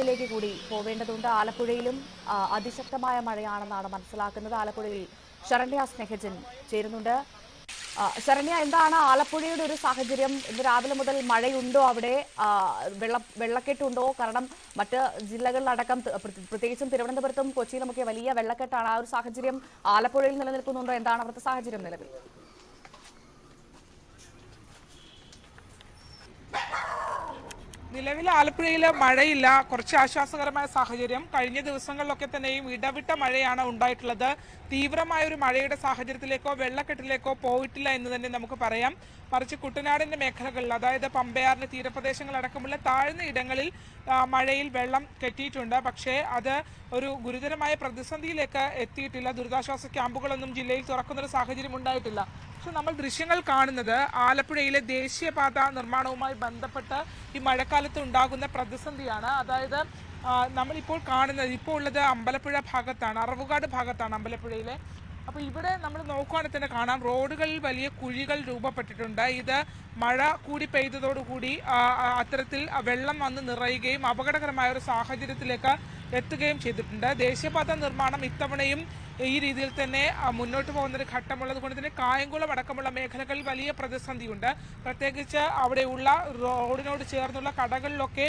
ിലേക്ക് കൂടി പോവേണ്ടതുണ്ട്. ആലപ്പുഴയിലും അതിശക്തമായ മഴയാണെന്നാണ് മനസ്സിലാക്കുന്നത്. ആലപ്പുഴയിൽ ശരണ്യ സ്നേഹജൻ ചേരുന്നുണ്ട്. ശരണ്യ, എന്താണ് ആലപ്പുഴയുടെ ഒരു സാഹചര്യം? ഇന്ന് രാവിലെ മുതൽ മഴയുണ്ടോ അവിടെ? വെള്ളക്കെട്ടുണ്ടോ? കാരണം മറ്റ് ജില്ലകളിലടക്കം, പ്രത്യേകിച്ചും തിരുവനന്തപുരത്തും കൊച്ചിയിലുമൊക്കെ വലിയ വെള്ളക്കെട്ടാണ്. ആ ഒരു സാഹചര്യം ആലപ്പുഴയിൽ നിലനിൽക്കുന്നുണ്ടോ? എന്താണ് അവിടുത്തെ സാഹചര്യം നിലവിൽ? നിലവിൽ ആലപ്പുഴയിൽ മഴയില്ല. കുറച്ച് ആശ്വാസകരമായ സാഹചര്യം. കഴിഞ്ഞ ദിവസങ്ങളിലൊക്കെ തന്നെയും ഇടവിട്ട മഴയാണ് ഉണ്ടായിട്ടുള്ളത്. തീവ്രമായ ഒരു മഴയുടെ സാഹചര്യത്തിലേക്കോ വെള്ളക്കെട്ടിലേക്കോ പോയിട്ടില്ല എന്ന് തന്നെ നമുക്ക് പറയാം. മറിച്ച് കുട്ടനാടിന്റെ മേഖലകളിൽ, അതായത് പമ്പയാറിന്റെ തീരപ്രദേശങ്ങളടക്കമുള്ള താഴ്ന്ന ഇടങ്ങളിൽ മഴയിൽ വെള്ളം കെട്ടിയിട്ടുണ്ട്. പക്ഷേ അത് ഒരു ഗുരുതരമായ പ്രതിസന്ധിയിലേക്ക് എത്തിയിട്ടില്ല. ദുരിതാശ്വാസ ക്യാമ്പുകളൊന്നും ജില്ലയിൽ തുറക്കുന്നൊരു സാഹചര്യം ഉണ്ടായിട്ടില്ല. പക്ഷെ നമ്മൾ ദൃശ്യങ്ങൾ കാണുന്നത് ആലപ്പുഴയിലെ ദേശീയപാത നിർമ്മാണവുമായി ബന്ധപ്പെട്ട് ഈ മഴക്കാലത്ത് ഉണ്ടാകുന്ന പ്രതിസന്ധിയാണ്. അതായത് നമ്മളിപ്പോൾ കാണുന്നത്, ഇപ്പോൾ ഉള്ളത് അമ്പലപ്പുഴ ഭാഗത്താണ്, അറവുകാട് ഭാഗത്താണ് അമ്പലപ്പുഴയിലെ. അപ്പോൾ ഇവിടെ നമ്മൾ നോക്കുകയാണെങ്കിൽ തന്നെ കാണാം, റോഡുകളിൽ വലിയ കുഴികൾ രൂപപ്പെട്ടിട്ടുണ്ട്. ഇത് മഴ കൂടി പെയ്തതോടുകൂടി അത്തരത്തിൽ വെള്ളം വന്ന് നിറയുകയും അപകടകരമായ ഒരു സാഹചര്യത്തിലേക്ക് എത്തുകയും ചെയ്തിട്ടുണ്ട്. ദേശീയപാത നിർമ്മാണം ഇത്തവണയും ഈ രീതിയിൽ തന്നെ മുന്നോട്ട് പോകുന്നൊരു ഘട്ടമുള്ളത് കൊണ്ട് തന്നെ കായംകുളം അടക്കമുള്ള മേഖലകളിൽ വലിയ പ്രതിസന്ധിയുണ്ട്. പ്രത്യേകിച്ച് അവിടെയുള്ള റോഡിനോട് ചേർന്നുള്ള കടകളിലൊക്കെ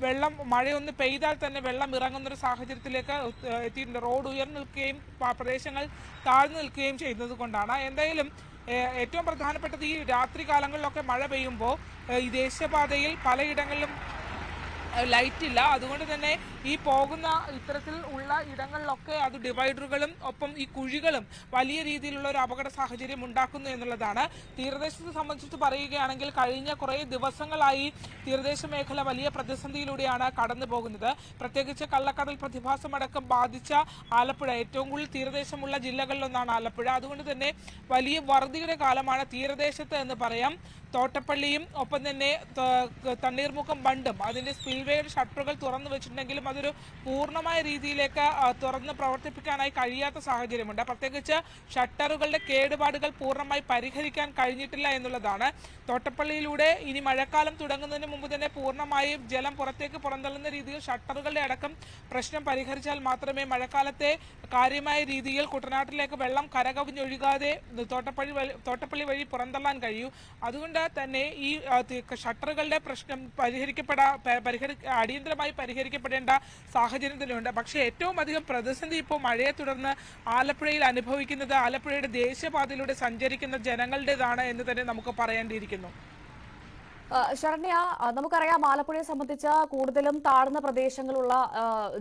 വെള്ളം, മഴയൊന്ന് പെയ്താൽ തന്നെ വെള്ളം ഇറങ്ങുന്നൊരു സാഹചര്യത്തിലേക്ക് എത്തിയിട്ടുണ്ട്. റോഡ് ഉയർന്നു നിൽക്കുകയും പ്രദേശങ്ങൾ താഴ്ന്നു നിൽക്കുകയും ചെയ്യുന്നത് കൊണ്ടാണ്. എന്തായാലും ഏറ്റവും പ്രധാനപ്പെട്ടത്, ഈ രാത്രി കാലങ്ങളിലൊക്കെ മഴ പെയ്യുമ്പോൾ ഈ ദേശീയപാതയിൽ പലയിടങ്ങളിലും ലൈറ്റ് ഇല്ല. അതുകൊണ്ട് തന്നെ ഈ പോകുന്ന ഇത്തരത്തിൽ ഉള്ള ഇടങ്ങളിലൊക്കെ അത് ഡിവൈഡറുകളും ഒപ്പം ഈ കുഴികളും വലിയ രീതിയിലുള്ള ഒരു അപകട സാഹചര്യം ഉണ്ടാക്കുന്നു എന്നുള്ളതാണ്. തീരദേശത്തെ സംബന്ധിച്ച് പറയുകയാണെങ്കിൽ കഴിഞ്ഞ കുറേ ദിവസങ്ങളായി തീരദേശ മേഖല വലിയ പ്രതിസന്ധിയിലൂടെയാണ് കടന്നു പോകുന്നത്. പ്രത്യേകിച്ച് കള്ളക്കടൽ പ്രതിഭാസമടക്കം ബാധിച്ച ആലപ്പുഴ, ഏറ്റവും കൂടുതൽ തീരദേശമുള്ള ജില്ലകളിലൊന്നാണ് ആലപ്പുഴ. അതുകൊണ്ട് തന്നെ വലിയ വറുതിയുടെ കാലമാണ് തീരദേശത്ത് എന്ന് പറയാം. തോട്ടപ്പള്ളിയും ഒപ്പം തന്നെ തണ്ണീർമുക്കം ബണ്ടും അതിൻ്റെ സ്പിൽവേയുടെ ഷട്ടറുകൾ തുറന്നു വെച്ചിട്ടുണ്ടെങ്കിലും അതൊരു പൂർണ്ണമായ രീതിയിലേക്ക് തുറന്ന് പ്രവർത്തിപ്പിക്കാനായി കഴിയാത്ത സാഹചര്യമുണ്ട്. പ്രത്യേകിച്ച് ഷട്ടറുകളുടെ കേടുപാടുകൾ പൂർണ്ണമായി പരിഹരിക്കാൻ കഴിഞ്ഞിട്ടില്ല എന്നുള്ളതാണ്. തോട്ടപ്പള്ളിയിലൂടെ ഇനി മഴക്കാലം തുടങ്ങുന്നതിന് മുമ്പ് തന്നെ പൂർണ്ണമായും ജലം പുറത്തേക്ക് പുറന്തള്ളുന്ന രീതിയിൽ ഷട്ടറുകളുടെ അടക്കം പ്രശ്നം പരിഹരിച്ചാൽ മാത്രമേ മഴക്കാലത്തെ കാര്യമായ രീതിയിൽ കുട്ടനാട്ടിലേക്ക് വെള്ളം കരകവിഞ്ഞൊഴുകാതെ തോട്ടപ്പള്ളി വഴി പുറന്തള്ളാൻ കഴിയൂ. അതുകൊണ്ട് തന്നെ ഈ ഷട്ടറുകളുടെ പ്രശ്നം അടിയന്തരമായി പരിഹരിക്കപ്പെടേണ്ട സാഹചര്യം തന്നെയുണ്ട്. പക്ഷേ ഏറ്റവും അധികം പ്രതിസന്ധി ഇപ്പോൾ മഴയെ തുടർന്ന് ആലപ്പുഴയിൽ അനുഭവിക്കുന്നത് ആലപ്പുഴയുടെ ദേശീയപാതയിലൂടെ സഞ്ചരിക്കുന്ന ജനങ്ങളുടേതാണ് എന്ന് തന്നെ നമുക്ക് പറയേണ്ടിയിരിക്കുന്നു. ശരണ്യ, നമുക്കറിയാം ആലപ്പുഴയെ സംബന്ധിച്ച് കൂടുതലും താഴ്ന്ന പ്രദേശങ്ങളുള്ള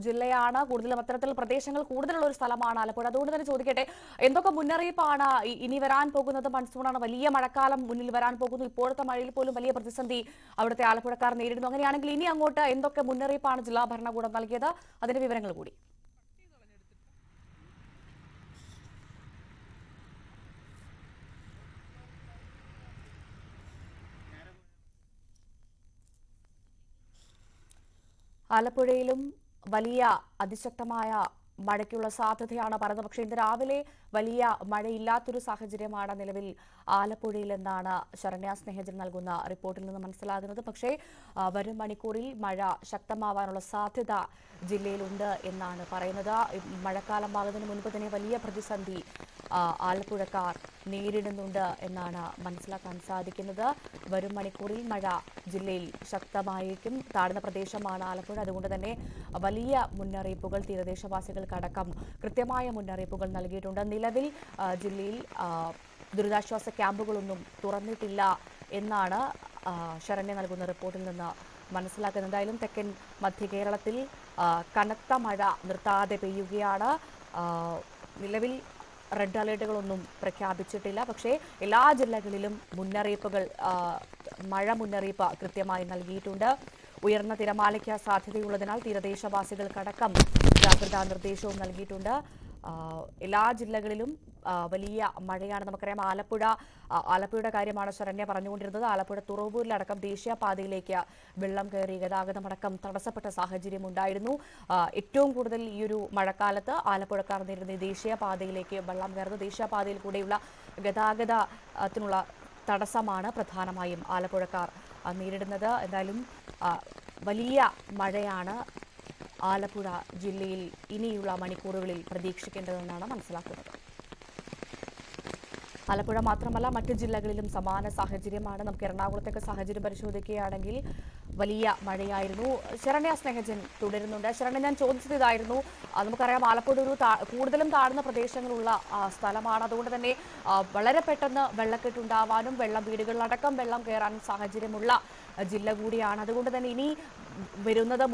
ജില്ലയാണ്. കൂടുതലും അത്തരത്തിലുള്ള പ്രദേശങ്ങൾ കൂടുതലുള്ള ഒരു സ്ഥലമാണ് ആലപ്പുഴ. അതുകൊണ്ട് തന്നെ ചോദിക്കട്ടെ, എന്തൊക്കെ മുന്നറിയിപ്പാണ് ഇനി വരാൻ പോകുന്നത്? മൺസൂണാണ്, വലിയ മഴക്കാലം മുന്നിൽ വരാൻ പോകുന്നു. ഇപ്പോഴത്തെ മഴയിൽ പോലും വലിയ പ്രതിസന്ധി അവിടുത്തെ ആലപ്പുഴക്കാർ നേരിടുന്നു. അങ്ങനെയാണെങ്കിൽ ഇനി അങ്ങോട്ട് എന്തൊക്കെ മുന്നറിയിപ്പാണ് ജില്ലാ ഭരണകൂടം നൽകിയത്? അതിന്റെ വിവരങ്ങൾ കൂടി. ആലപ്പുഴയിലും വലിയ അതിശക്തമായ മഴയ്ക്കുള്ള സാധ്യതയാണ് പറയുന്നത്. പക്ഷേ ഇന്ന് രാവിലെ വലിയ മഴയില്ലാത്തൊരു സാഹചര്യമാണ് നിലവിൽ ആലപ്പുഴയിൽ എന്നാണ് ശരണ്യ സ്നേഹജൻ നൽകുന്ന റിപ്പോർട്ടിൽ നിന്ന് മനസ്സിലാകുന്നത്. പക്ഷേ വരും മണിക്കൂറിൽ മഴ ശക്തമാവാനുള്ള സാധ്യത ജില്ലയിലുണ്ട് എന്നാണ് പറയുന്നത്. മഴക്കാലമാകുന്നതിന് മുൻപ് തന്നെ വലിയ പ്രതിസന്ധി ആലപ്പുഴക്കാർ നേരിടുന്നുണ്ട് എന്നാണ് മനസ്സിലാക്കാൻ സാധിക്കുന്നത്. വരും മണിക്കൂറിൽ മഴ ജില്ലയിൽ ശക്തമായിരിക്കും. താഴ്ന്ന പ്രദേശമാണ് ആലപ്പുഴ. അതുകൊണ്ട് തന്നെ വലിയ മുന്നറിയിപ്പുകൾ തീരദേശവാസികൾക്കടക്കം കൃത്യമായ മുന്നറിയിപ്പുകൾ നൽകിയിട്ടുണ്ട്. നിലവിൽ ജില്ലയിൽ ദുരിതാശ്വാസ ക്യാമ്പുകളൊന്നും തുറന്നിട്ടില്ല എന്നാണ് ശരണ്യ നൽകുന്ന റിപ്പോർട്ടിൽ നിന്ന് മനസ്സിലാക്കുന്നത്. എന്തായാലും തെക്കൻ മധ്യ കേരളത്തിൽ കനത്ത മഴ നിർത്താതെ പെയ്യുകയാണ്. നിലവിൽ റെഡ് അലേർട്ടുകളൊന്നും പ്രഖ്യാപിച്ചിട്ടില്ല. പക്ഷേ എല്ലാ ജില്ലകളിലും മുന്നറിയിപ്പുകൾ, മഴ മുന്നറിയിപ്പ് കൃത്യമായി നൽകിയിട്ടുണ്ട്. ഉയർന്ന തിരമാലയ്ക്ക് സാധ്യതയുള്ളതിനാൽ തീരദേശവാസികൾക്കടക്കം ജാഗ്രതാ നിർദ്ദേശവും നൽകിയിട്ടുണ്ട്. എല്ലാ ജില്ലകളിലും വലിയ മഴയാണ്. നമുക്കറിയാം ആലപ്പുഴയുടെ കാര്യമാണ് ശരണ്യ പറഞ്ഞുകൊണ്ടിരുന്നത്. ആലപ്പുഴ തുറവൂരിലടക്കം ദേശീയപാതയിലേക്ക് വെള്ളം കയറി ഗതാഗതമടക്കം തടസ്സപ്പെട്ട സാഹചര്യം ഉണ്ടായിരുന്നു. ഏറ്റവും കൂടുതൽ ഈ ഒരു മഴക്കാലത്ത് ആലപ്പുഴക്കാർ നേരിടുന്ന ദേശീയപാതയിലേക്ക് വെള്ളം കയറുന്നത്, ദേശീയപാതയിൽ കൂടെയുള്ള ഗതാഗതത്തിനുള്ള തടസ്സമാണ് പ്രധാനമായും ആലപ്പുഴക്കാർ നേരിടുന്നത്. എന്തായാലും വലിയ മഴയാണ് ആലപ്പുഴ ജില്ലയിൽ ഇനിയുള്ള മണിക്കൂറുകളിൽ പ്രതീക്ഷിക്കേണ്ടതെന്നാണ് മനസ്സിലാക്കുന്നത്. ആലപ്പുഴ മാത്രമല്ല മറ്റ് ജില്ലകളിലും സമാന സാഹചര്യമാണ്. നമുക്ക് എറണാകുളത്തേക്ക് സാഹചര്യം പരിശോധിക്കുകയാണെങ്കിൽ വലിയ മഴയായിരുന്നു. ശരണ്യ സ്നേഹജൻ തുടരുന്നുണ്ട്. ശരണ്യ, ഞാൻ ചോദിച്ചത് ഇതായിരുന്നു. നമുക്കറിയാം ആലപ്പുഴ ഒരു കൂടുതലും താഴ്ന്ന പ്രദേശങ്ങളുള്ള സ്ഥലമാണ്. അതുകൊണ്ട് തന്നെ വളരെ പെട്ടെന്ന് വെള്ളക്കെട്ടുണ്ടാവാനും വീടുകളിലടക്കം വെള്ളം കയറാനും സാഹചര്യമുള്ള ജില്ല കൂടിയാണ്. അതുകൊണ്ട് തന്നെ ഇനി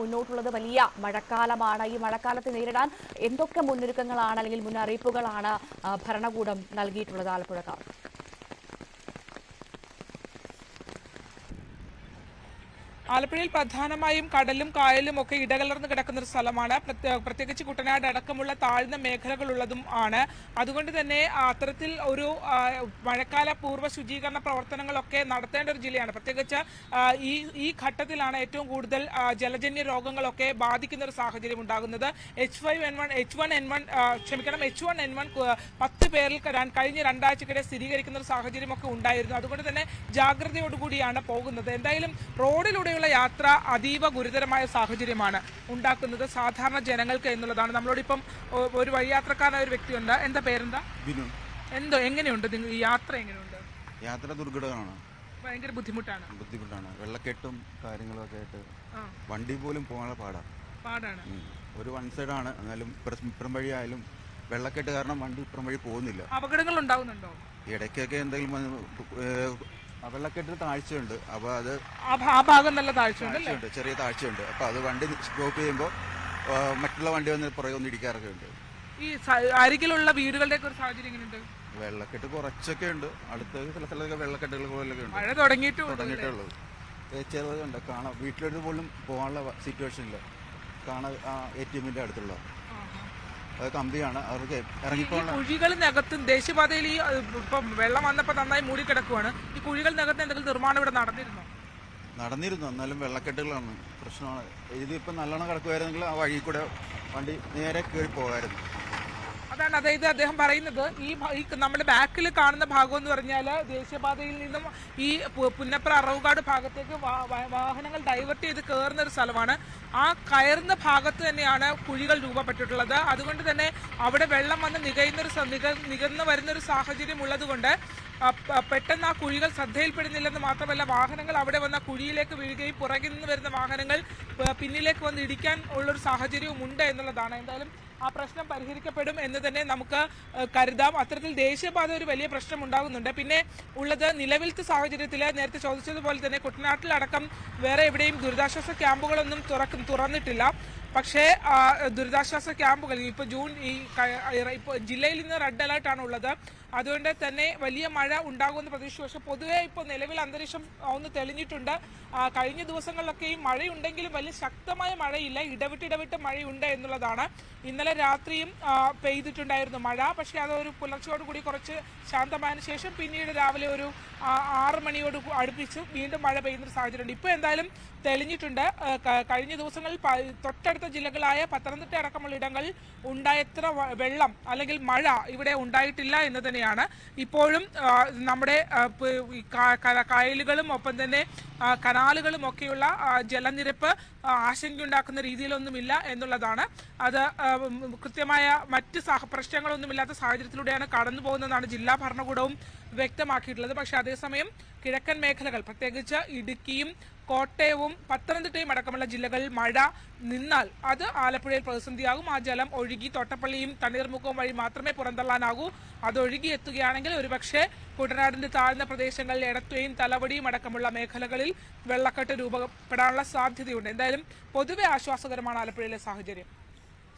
മുന്നോട്ടുള്ളത് വലിയ മഴക്കാലമാണ്. ഈ മഴക്കാലത്തെ നേരിടാൻ എന്തൊക്കെ മുന്നൊരുക്കങ്ങളാണ് അല്ലെങ്കിൽ മുന്നറിയിപ്പുകളാണ് ഭരണകൂടം നൽകിയിട്ടുള്ളത് ആലപ്പുഴക്കാർ? ആലപ്പുഴയിൽ പ്രധാനമായും കടലും കായലും ഒക്കെ ഇടകലർന്ന് കിടക്കുന്ന ഒരു സ്ഥലമാണ്. പ്രത്യേകിച്ച് കുട്ടനാട് അടക്കമുള്ള താഴ്ന്ന മേഖലകളുള്ളതും ആണ്. അതുകൊണ്ട് തന്നെ അത്തരത്തിൽ ഒരു മഴക്കാല പൂർവ്വ ശുചീകരണ പ്രവർത്തനങ്ങളൊക്കെ നടത്തേണ്ട ഒരു ജില്ലയാണ്. പ്രത്യേകിച്ച് ഈ ഘട്ടത്തിലാണ് ഏറ്റവും കൂടുതൽ ജലജന്യ രോഗങ്ങളൊക്കെ ബാധിക്കുന്ന ഒരു സാഹചര്യം ഉണ്ടാകുന്നത്. H1N1 10 പേരിൽ കഴിഞ്ഞ 2 ആഴ്ചക്കിടെ സ്ഥിരീകരിക്കുന്ന ഒരു സാഹചര്യമൊക്കെ ഉണ്ടായിരുന്നു. അതുകൊണ്ട് തന്നെ ജാഗ്രതയോടുകൂടിയാണ് പോകുന്നത്. എന്തായാലും റോഡിലൂടെ യാത്ര അതീവ ഗുരുതരമായ സാഹചര്യമാണ് ഉണ്ടാക്കുന്നത് സാധാരണ ജനങ്ങൾക്ക് എന്നുള്ളതാണ്. നമ്മളോടിപ്പം ഒരു വഴിയാത്രക്കാരനായ ഒരു വ്യക്തിയുണ്ട്. എന്താ പേരെന്താ? എങ്ങനെയുണ്ട് ഈ യാത്ര? എങ്ങനെയുണ്ട് യാത്ര? ദുർഘടമാണ്, ഭയങ്കര ബുദ്ധിമുട്ടാണ്. വെള്ളക്കെട്ടും കാര്യങ്ങളൊക്കെ ആയിട്ട് വണ്ടി പോലും പോകാനുള്ള പാടാണ്. ഒരു വൺ സൈഡാണ്, എന്നാലും ഇപ്പുറം വഴി ആയാലും വെള്ളക്കെട്ട് കാരണം വണ്ടി ഇപ്പുറം വഴി പോകുന്നില്ല. അപകടങ്ങൾ ഉണ്ടാകുന്നുണ്ടോ? ഇടയ്ക്കൊക്കെ എന്തെങ്കിലും വെള്ളക്കെട്ടിൽ താഴ്ചയുണ്ട്. അപ്പോൾ അത് ആ ഭാഗം നല്ല താഴ്ചയുണ്ട്, ചെറിയ താഴ്ചയുണ്ട്. അപ്പോൾ അത് വണ്ടി സ്റ്റോപ്പ് ചെയ്യുമ്പോൾ മറ്റുള്ള വണ്ടി വന്ന് പുറകെ ഒന്ന് ഇടിക്കാറൊക്കെ ഉണ്ട്. ഈ അരികിലുള്ള വീടുകളുടെ ഒരു സാഹചര്യം എങ്ങനെയുണ്ട്? വെള്ളക്കെട്ട് കുറച്ചൊക്കെ ഉണ്ട്. അടുത്ത ചില സ്ഥലത്തൊക്കെ വെള്ളക്കെട്ടുകൾ പോലൊക്കെ ഉണ്ട്. മഴ തുടങ്ങിയിട്ടേ ഉള്ളൂ. ചെറുതുണ്ട് കാണാം. വീട്ടിലോട്ട് പോലും പോകാനുള്ള സിറ്റുവേഷനില്ല. കാണാൻ ATM അടുത്തുള്ള കമ്പിയാണ് അവർക്ക് ഇറങ്ങിപ്പോകാൻ. കുഴികളിനകത്തും ദേശീയപാതയിൽ ഇപ്പം വെള്ളം വന്നപ്പോൾ നന്നായി മൂടിക്കിടക്കുവാണ്. ഈ കുഴികളിനകത്ത് എന്തെങ്കിലും നിർമ്മാണം ഇവിടെ നടന്നിരുന്നു. എന്നാലും വെള്ളക്കെട്ടുകളാണ് പ്രശ്നമാണ്. ഇതിപ്പോൾ നല്ലോണം കിടക്കുമായിരുന്നെങ്കിൽ ആ വഴി കൂടെ വണ്ടി നേരെ കയറി പോകാമായിരുന്നു. അതായത് അദ്ദേഹം പറയുന്നത് ഈ നമ്മുടെ ബാക്കിൽ കാണുന്ന ഭാഗം എന്ന് പറഞ്ഞാൽ ദേശീയപാതയിൽ നിന്നും ഈ പുന്നപ്ര അറവുകാട് ഭാഗത്തേക്ക് വാഹനങ്ങൾ ഡൈവേർട്ട് ചെയ്ത് കയറുന്ന ഒരു സ്ഥലമാണ്. ആ കയറുന്ന ഭാഗത്ത് തന്നെയാണ് കുഴികൾ രൂപപ്പെട്ടിട്ടുള്ളത്. അതുകൊണ്ട് തന്നെ അവിടെ വെള്ളം വന്ന് നികന്നു വരുന്നൊരു സാഹചര്യം ഉള്ളതുകൊണ്ട് പെട്ടെന്ന് ആ കുഴികൾ ശ്രദ്ധയിൽപ്പെടുന്നില്ലെന്ന് മാത്രമല്ല, വാഹനങ്ങൾ അവിടെ വന്ന കുഴിയിലേക്ക് വീഴുകയും പുറകിൽ നിന്ന് വരുന്ന വാഹനങ്ങൾ പിന്നിലേക്ക് വന്ന് ഇടിക്കാൻ ഉള്ളൊരു സാഹചര്യവും ഉണ്ട് എന്നുള്ളതാണ്. എന്തായാലും ആ പ്രശ്നം പരിഹരിക്കപ്പെടും എന്ന് തന്നെ നമുക്ക് കരുതാം. അത്തരത്തിൽ ദേശീയപാത ഒരു വലിയ പ്രശ്നം ഉണ്ടാകുന്നുണ്ട്. പിന്നെ ഉള്ളത് നിലവിലത്തെ സാഹചര്യത്തിൽ നേരത്തെ ചോദിച്ചതുപോലെ തന്നെ കുട്ടനാട്ടിലടക്കം വേറെ എവിടെയും ദുരിതാശ്വാസ ക്യാമ്പുകളൊന്നും തുറന്നിട്ടില്ല. പക്ഷേ ദുരിതാശ്വാസ ക്യാമ്പുകൾ ഇപ്പോൾ ഇപ്പോൾ ജില്ലയിൽ ഇന്ന് റെഡ് അലേർട്ടാണ് ഉള്ളത്. അതുകൊണ്ട് തന്നെ വലിയ മഴ ഉണ്ടാകുമെന്ന് പ്രതീക്ഷിച്ചു. പക്ഷെ പൊതുവെ ഇപ്പോൾ നിലവിൽ അന്തരീക്ഷം ഒന്ന് തെളിഞ്ഞിട്ടുണ്ട്. കഴിഞ്ഞ ദിവസങ്ങളിലൊക്കെയും മഴയുണ്ടെങ്കിലും വലിയ ശക്തമായ മഴയില്ല, ഇടവിട്ട് മഴയുണ്ട് എന്നുള്ളതാണ്. ഇന്നലെ രാത്രിയും പെയ്തിട്ടുണ്ടായിരുന്നു മഴ. പക്ഷേ അതൊരു പുലർച്ചയോടുകൂടി കുറച്ച് ശാന്തമായതിനു ശേഷം പിന്നീട് രാവിലെ ഒരു 6 മണിയോട് അടുപ്പിച്ച് വീണ്ടും മഴ പെയ്യുന്നൊരു സാഹചര്യമുണ്ട്. ഇപ്പോൾ എന്തായാലും തെളിഞ്ഞിട്ടുണ്ട്. കഴിഞ്ഞ ദിവസങ്ങളിൽ തൊട്ടടുത്ത ജില്ലകളായ പത്തനംതിട്ട അടക്കമുള്ള ഇടങ്ങളിൽ ഉണ്ടായത്ര വെള്ളം അല്ലെങ്കിൽ മഴ ഇവിടെ ഉണ്ടായിട്ടില്ല എന്ന് തന്നെയാണ്. ഇപ്പോഴും നമ്മുടെ കായലുകളും ഒപ്പം തന്നെ കനാലുകളും ഒക്കെയുള്ള ജലനിരപ്പ് ആശങ്കയുണ്ടാക്കുന്ന രീതിയിലൊന്നുമില്ല എന്നുള്ളതാണ്. അത് കൃത്യമായ മറ്റ് പ്രശ്നങ്ങളൊന്നുമില്ലാത്ത സാഹചര്യത്തിലൂടെയാണ് കടന്നു പോകുന്നതെന്നാണ് ജില്ലാ ഭരണകൂടവും വ്യക്തമാക്കിയിട്ടുള്ളത്. പക്ഷേ അതേസമയം കിഴക്കൻ മേഖലകൾ പ്രത്യേകിച്ച് ഇടുക്കിയും കോട്ടയവും പത്തനംതിട്ടയും അടക്കമുള്ള ജില്ലകളിൽ മഴ നിന്നാൽ അത് ആലപ്പുഴയിൽ പ്രതിസന്ധിയാകും. ആ ജലം ഒഴുകി തോട്ടപ്പള്ളിയും തണ്ണീർമുക്കവും വഴി മാത്രമേ പുറന്തള്ളാനാകൂ. അതൊഴുകി എത്തുകയാണെങ്കിൽ ഒരുപക്ഷെ കുട്ടനാടിന്റെ താഴ്ന്ന പ്രദേശങ്ങളിൽ എടത്വയും തലവടിയും അടക്കമുള്ള മേഖലകളിൽ വെള്ളക്കെട്ട് രൂപപ്പെടാനുള്ള സാധ്യതയുണ്ട്. എന്തായാലും പൊതുവെ ആശ്വാസകരമാണ് ആലപ്പുഴയിലെ സാഹചര്യം.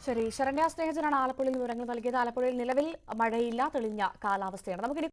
ശരി, ശരണ്യ സ്നേഹജനാണ് ആലപ്പുഴയിൽ വിവരങ്ങൾ നൽകിയത്. ആലപ്പുഴയിൽ നിലവിൽ മഴയില്ല, തെളിഞ്ഞ കാലാവസ്ഥയാണ്. നമുക്കിനി